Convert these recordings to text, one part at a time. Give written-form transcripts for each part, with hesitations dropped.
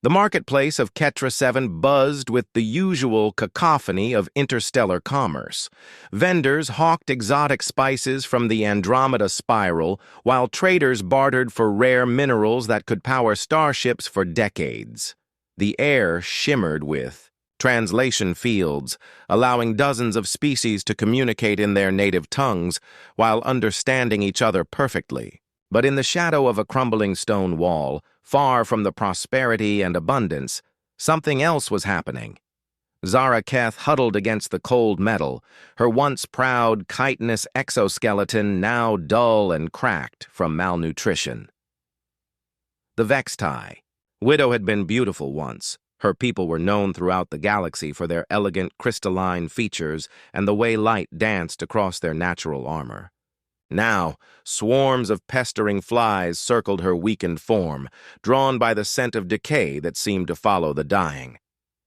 The marketplace of Ketra 7 buzzed with the usual cacophony of interstellar commerce. Vendors hawked exotic spices from the Andromeda spiral, while traders bartered for rare minerals that could power starships for decades. The air shimmered with translation fields, allowing dozens of species to communicate in their native tongues while understanding each other perfectly. But in the shadow of a crumbling stone wall, far from the prosperity and abundance, something else was happening. Zara Keth huddled against the cold metal, her once proud, chitinous exoskeleton now dull and cracked from malnutrition. The Vextai. Widow had been beautiful once. Her people were known throughout the galaxy for their elegant crystalline features and the way light danced across their natural armor. Now, swarms of pestering flies circled her weakened form, drawn by the scent of decay that seemed to follow the dying.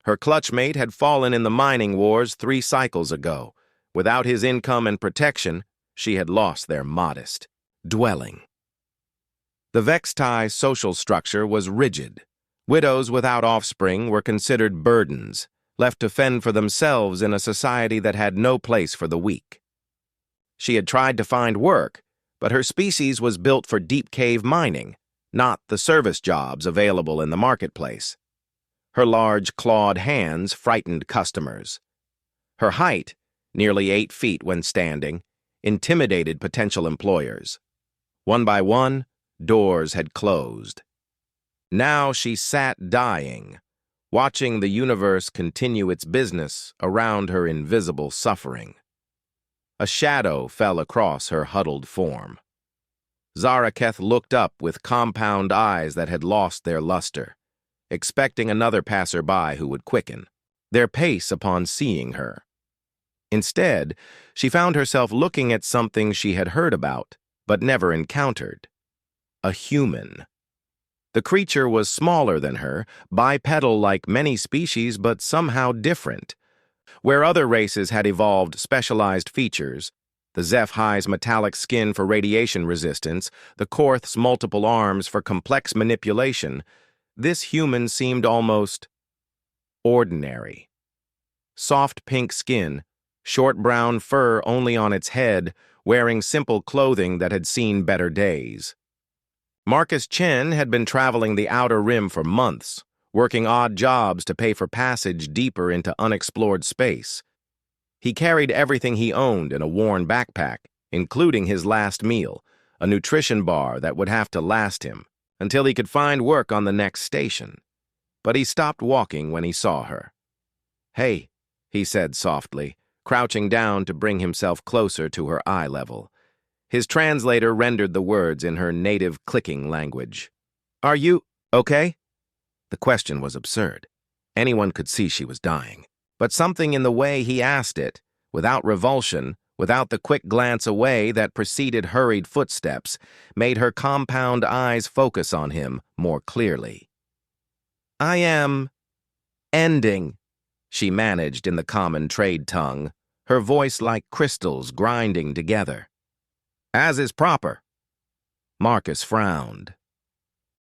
Her clutchmate had fallen in the mining wars 3 cycles ago. Without his income and protection, she had lost their modest dwelling. The Vextai social structure was rigid. Widows without offspring were considered burdens, left to fend for themselves in a society that had no place for the weak. She had tried to find work, but her species was built for deep cave mining, not the service jobs available in the marketplace. Her large, clawed hands frightened customers. Her height, nearly 8 feet when standing, intimidated potential employers. One by one, doors had closed. Now she sat dying, watching the universe continue its business around her invisible suffering. A shadow fell across her huddled form. Zaraketh looked up with compound eyes that had lost their luster, expecting another passerby who would quicken their pace upon seeing her. Instead, she found herself looking at something she had heard about, but never encountered. A human. The creature was smaller than her, bipedal like many species, but somehow different. Where other races had evolved specialized features, the Zeph-High's metallic skin for radiation resistance, the Korth's multiple arms for complex manipulation, this human seemed almost ordinary. Soft pink skin, short brown fur only on its head, wearing simple clothing that had seen better days. Marcus Chen had been traveling the Outer Rim for months, working odd jobs to pay for passage deeper into unexplored space. He carried everything he owned in a worn backpack, including his last meal, a nutrition bar that would have to last him until he could find work on the next station. But he stopped walking when he saw her. "Hey," he said softly, crouching down to bring himself closer to her eye level. His translator rendered the words in her native clicking language. "Are you okay?" The question was absurd. Anyone could see she was dying. But something in the way he asked it, without revulsion, without the quick glance away that preceded hurried footsteps, made her compound eyes focus on him more clearly. "I am ending," she managed in the common trade tongue, her voice like crystals grinding together. "As is proper." Marcus frowned.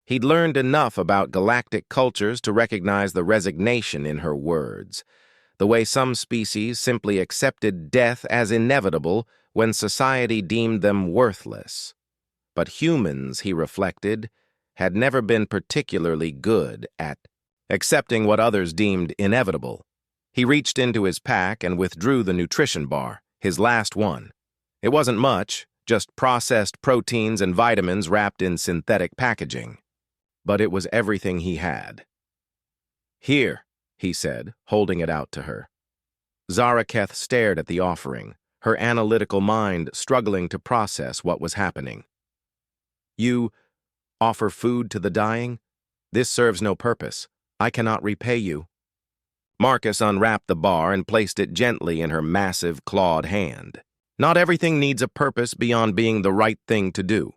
He'd learned enough about galactic cultures to recognize the resignation in her words, the way some species simply accepted death as inevitable when society deemed them worthless. But humans, he reflected, had never been particularly good at accepting what others deemed inevitable. He reached into his pack and withdrew the nutrition bar, his last one. It wasn't much, just processed proteins and vitamins wrapped in synthetic packaging. But it was everything he had. "Here," he said, holding it out to her. Zaraketh stared at the offering, her analytical mind struggling to process what was happening. "You offer food to the dying? This serves no purpose. I cannot repay you." Marcus unwrapped the bar and placed it gently in her massive, clawed hand. Not everything needs a purpose beyond being the right thing to do.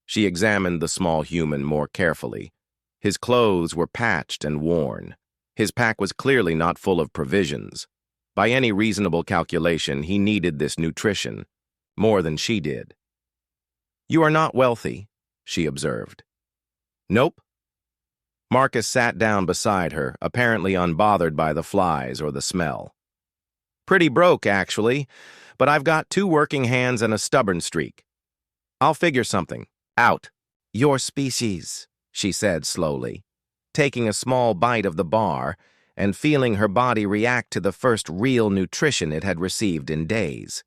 She examined the small human more carefully. His clothes were patched and worn. His pack was clearly not full of provisions. By any reasonable calculation, he needed this nutrition, more than she did. "You are not wealthy," she observed. "Nope." Marcus sat down beside her, apparently unbothered by the flies or the smell. Pretty broke, actually, but I've got 2 working hands and a stubborn streak. I'll figure something. Out. Your species, she said slowly, taking a small bite of the bar and feeling her body react to the first real nutrition it had received in days.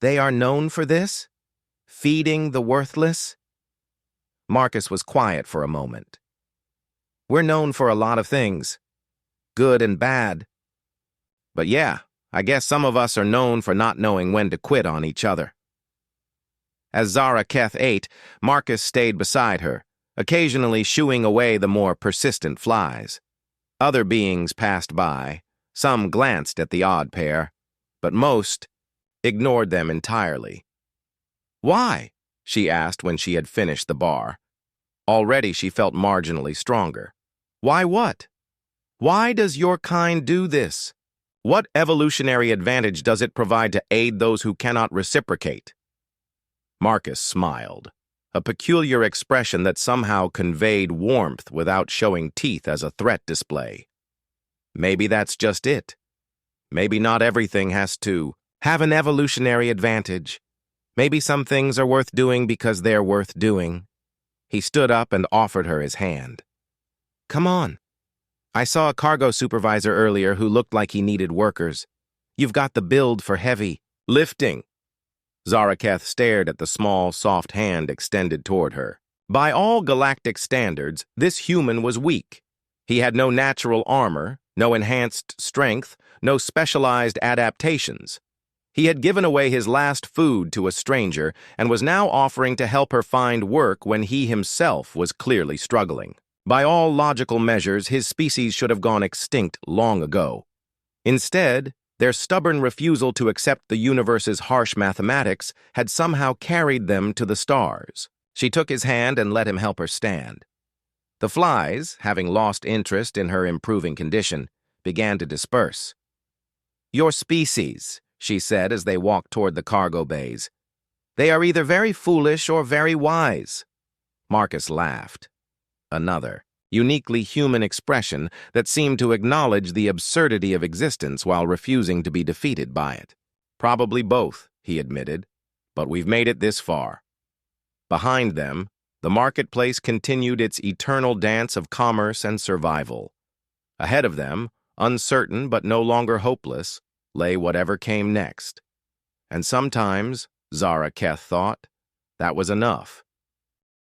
They are known for this? Feeding the worthless? Marcus was quiet for a moment. We're known for a lot of things, good and bad. But yeah, I guess some of us are known for not knowing when to quit on each other. As Zara Keth ate, Marcus stayed beside her, occasionally shooing away the more persistent flies. Other beings passed by. Some glanced at the odd pair, but most ignored them entirely. Why? She asked when she had finished the bar. Already she felt marginally stronger. Why what? Why does your kind do this? What evolutionary advantage does it provide to aid those who cannot reciprocate? Marcus smiled, a peculiar expression that somehow conveyed warmth without showing teeth as a threat display. Maybe that's just it. Maybe not everything has to have an evolutionary advantage. Maybe some things are worth doing because they're worth doing. He stood up and offered her his hand. Come on. I saw a cargo supervisor earlier who looked like he needed workers. You've got the build for heavy lifting. Zaraketh stared at the small, soft hand extended toward her. By all galactic standards, this human was weak. He had no natural armor, no enhanced strength, no specialized adaptations. He had given away his last food to a stranger and was now offering to help her find work when he himself was clearly struggling. By all logical measures, his species should have gone extinct long ago. Instead, their stubborn refusal to accept the universe's harsh mathematics had somehow carried them to the stars. She took his hand and let him help her stand. The flies, having lost interest in her improving condition, began to disperse. Your species, she said as they walked toward the cargo bays. They are either very foolish or very wise. Marcus laughed. Another, uniquely human expression that seemed to acknowledge the absurdity of existence while refusing to be defeated by it. Probably both, he admitted, but we've made it this far. Behind them, the marketplace continued its eternal dance of commerce and survival. Ahead of them, uncertain but no longer hopeless, lay whatever came next. And sometimes, Zara Keth thought, that was enough.